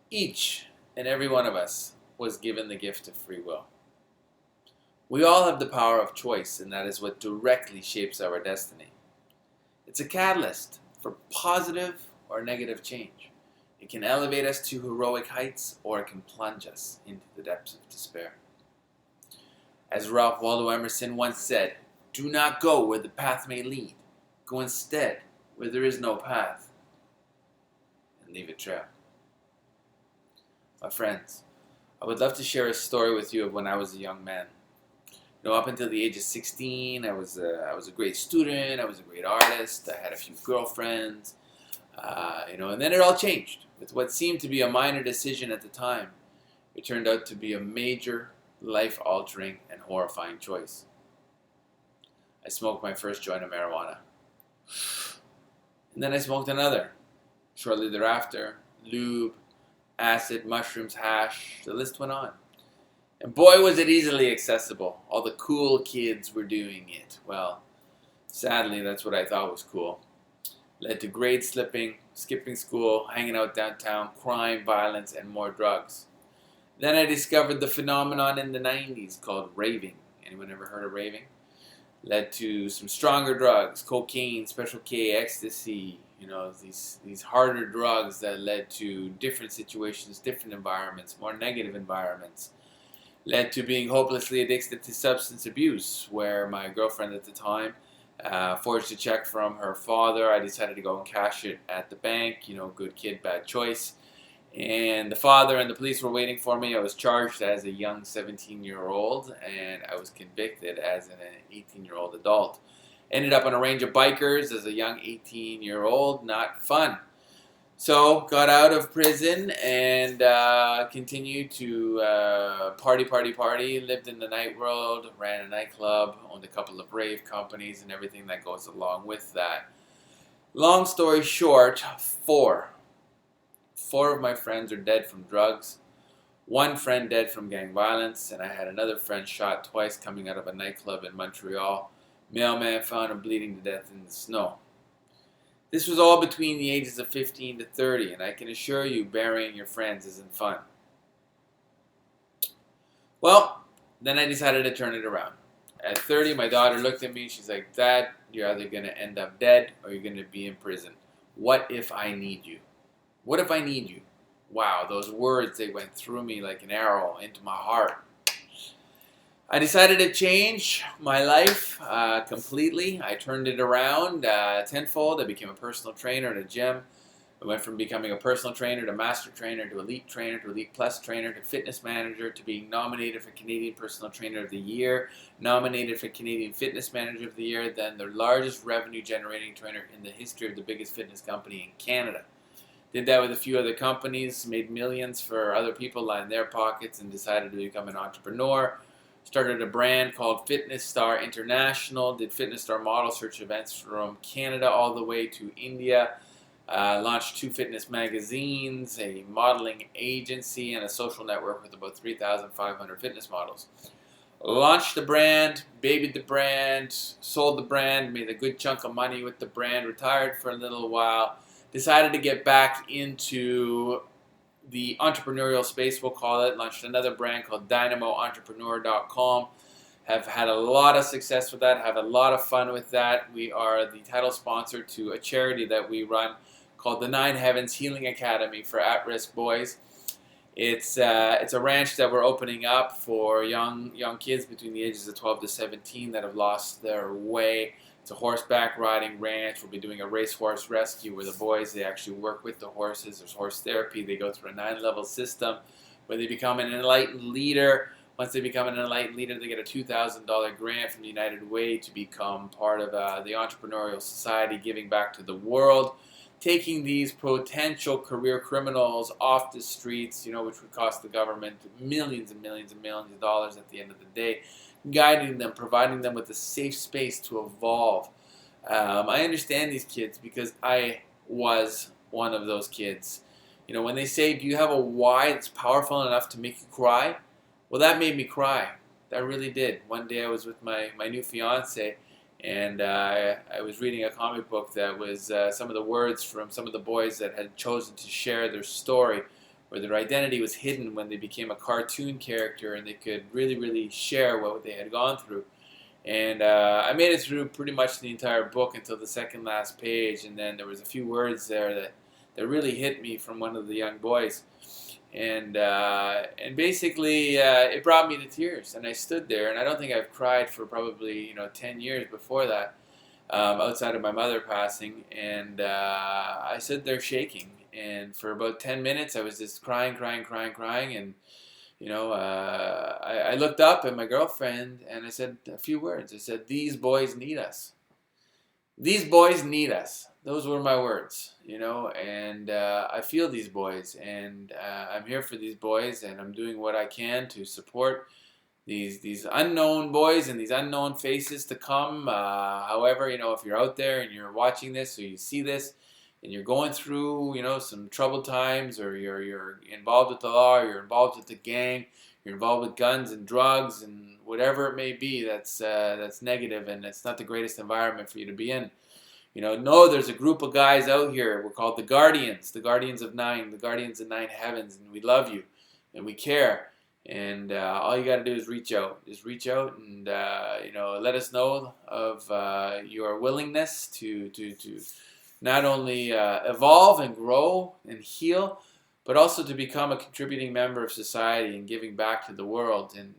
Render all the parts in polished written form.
Each and every one of us was given the gift of free will. We all have the power of choice, and that is what directly shapes our destiny. It's a catalyst for positive or negative change. It can elevate us to heroic heights, or it can plunge us into the depths of despair. As Ralph Waldo Emerson once said, "Do not go where the path may lead. Go instead where there is no path, and leave a trail." My friends, I would love to share a story with you of when I was a young man. Up until the age of 16, I was a great student. I was a great artist. I had a few girlfriends, and then it all changed with what seemed to be a minor decision at the time. It turned out to be a major, life-altering, and horrifying choice. I smoked my first joint of marijuana, and then I smoked another. Shortly thereafter, lube, acid, mushrooms, hash, the list went on. And boy, was it easily accessible. All the cool kids were doing it. Well, sadly, that's what I thought was cool. Led to grade slipping, skipping school, hanging out downtown, crime, violence, and more drugs. Then I discovered the phenomenon in the 90s called raving. Anyone ever heard of raving? Led to some stronger drugs, cocaine, Special K, ecstasy, these harder drugs that led to different situations, different environments, more negative environments. Led to being hopelessly addicted to substance abuse, where my girlfriend at the time forged a check from her father. I decided to go and cash it at the bank. Good kid, bad choice. And the father and the police were waiting for me. I was charged as a young 17-year-old, and I was convicted as an 18-year-old adult. Ended up on a range of bikers as a young 18-year-old. Not fun. So, got out of prison and continued to party, lived in the night world, ran a nightclub, owned a couple of rave companies, and everything that goes along with that. Long story short, four of my friends are dead from drugs, one friend dead from gang violence, and I had another friend shot twice coming out of a nightclub in Montreal. Mailman found him bleeding to death in the snow. This was all between the ages of 15 to 30, and I can assure you burying your friends isn't fun. Well, then I decided to turn it around. At 30, my daughter looked at me and she's like, "Dad, you're either going to end up dead or you're going to be in prison. What if I need you? What if I need you?" Wow, those words, they went through me like an arrow into my heart. I decided to change my life completely. I turned it around tenfold. I became a personal trainer at a gym. I went from becoming a personal trainer to master trainer to elite plus trainer to fitness manager to being nominated for Canadian Personal Trainer of the Year, nominated for Canadian Fitness Manager of the Year, then the largest revenue generating trainer in the history of the biggest fitness company in Canada. Did that with a few other companies, made millions for other people, lined their pockets, and decided to become an entrepreneur. Started a brand called Fitness Star International, did Fitness Star model search events from Canada all the way to India, launched 2 fitness magazines, a modeling agency, and a social network with about 3,500 fitness models. Launched the brand, babied the brand, sold the brand, made a good chunk of money with the brand, retired for a little while, decided to get back into the entrepreneurial space, we'll call it. Launched another brand called DynamoEntrepreneur.com. Have had a lot of success with that, have a lot of fun with that. We are the title sponsor to a charity that we run called the Nine Heavens Healing Academy for at-risk boys. It's a ranch that we're opening up for young kids between the ages of 12 to 17 that have lost their way. It's a horseback riding ranch. We'll be doing a racehorse rescue where the boys, they actually work with the horses. There's horse therapy. They go through a 9-level system where they become an enlightened leader. Once they become an enlightened leader, they get a $2,000 grant from the United Way to become part of the entrepreneurial society, giving back to the world, taking these potential career criminals off the streets, which would cost the government millions and millions and millions of dollars at the end of the day, guiding them, providing them with a safe space to evolve. I understand these kids because I was one of those kids. When they say, "Do you have a why that's powerful enough to make you cry?" Well, that made me cry. That really did. One day I was with my new fiance, and I was reading a comic book that was some of the words from some of the boys that had chosen to share their story or their identity was hidden when they became a cartoon character and they could really, really share what they had gone through. And I made it through pretty much the entire book until the second last page, and then there was a few words there that really hit me from one of the young boys, and basically it brought me to tears, and I stood there, and I don't think I've cried for probably 10 years before that, outside of my mother passing, and I stood there shaking, and for about 10 minutes I was just crying, crying, crying, crying, and I looked up at my girlfriend and I said a few words. I said, "These boys need us. These boys need us." Those were my words, and I feel these boys, and I'm here for these boys, and I'm doing what I can to support these unknown boys and these unknown faces to come. However, if you're out there and you're watching this or you see this, and you're going through, some troubled times, or you're involved with the law, or you're involved with the gang, you're involved with guns and drugs and whatever it may be that's negative, and it's not the greatest environment for you to be in. Know there's a group of guys out here. We're called the Guardians of Nine, the Guardians of Nine Heavens, and we love you, and we care. And all you got to do is reach out. Just reach out and let us know of your willingness to not only evolve and grow and heal, but also to become a contributing member of society and giving back to the world, and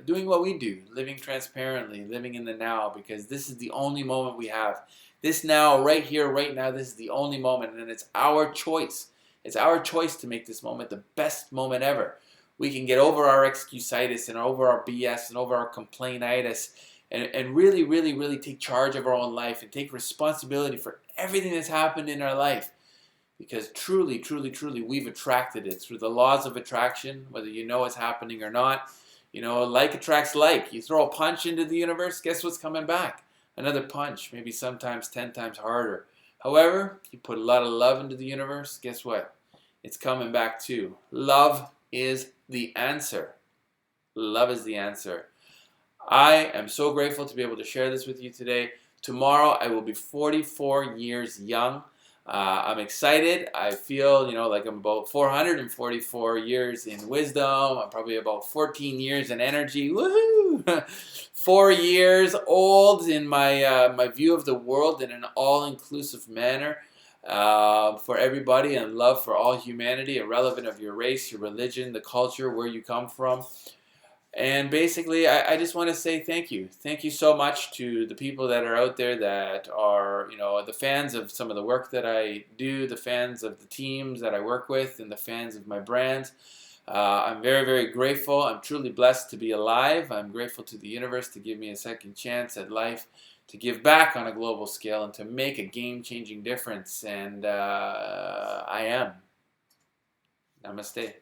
doing what we do, living transparently, living in the now, because this is the only moment we have. This now, right here, right now, this is the only moment, and it's our choice. It's our choice to make this moment the best moment ever. We can get over our excusitis and over our BS and over our complainitis, and really, really, really take charge of our own life and take responsibility for everything that's happened in our life. Because truly, truly, truly, we've attracted it through the laws of attraction, whether you know it's happening or not. Like attracts like. You throw a punch into the universe, guess what's coming back? Another punch, maybe sometimes 10 times harder. However, you put a lot of love into the universe, guess what? It's coming back too. Love is the answer. Love is the answer. I am so grateful to be able to share this with you today. Tomorrow I will be 44 years young. I'm excited. I feel, like I'm about 444 years in wisdom. I'm probably about 14 years in energy. Woohoo! 4 years old in my view of the world in an all-inclusive manner, for everybody, and love for all humanity, irrelevant of your race, your religion, the culture, where you come from. And basically, I just want to say thank you. Thank you so much to the people that are out there that are, the fans of some of the work that I do, the fans of the teams that I work with, and the fans of my brands. I'm very, very grateful. I'm truly blessed to be alive. I'm grateful to the universe to give me a second chance at life, to give back on a global scale, and to make a game-changing difference. And I am. Namaste.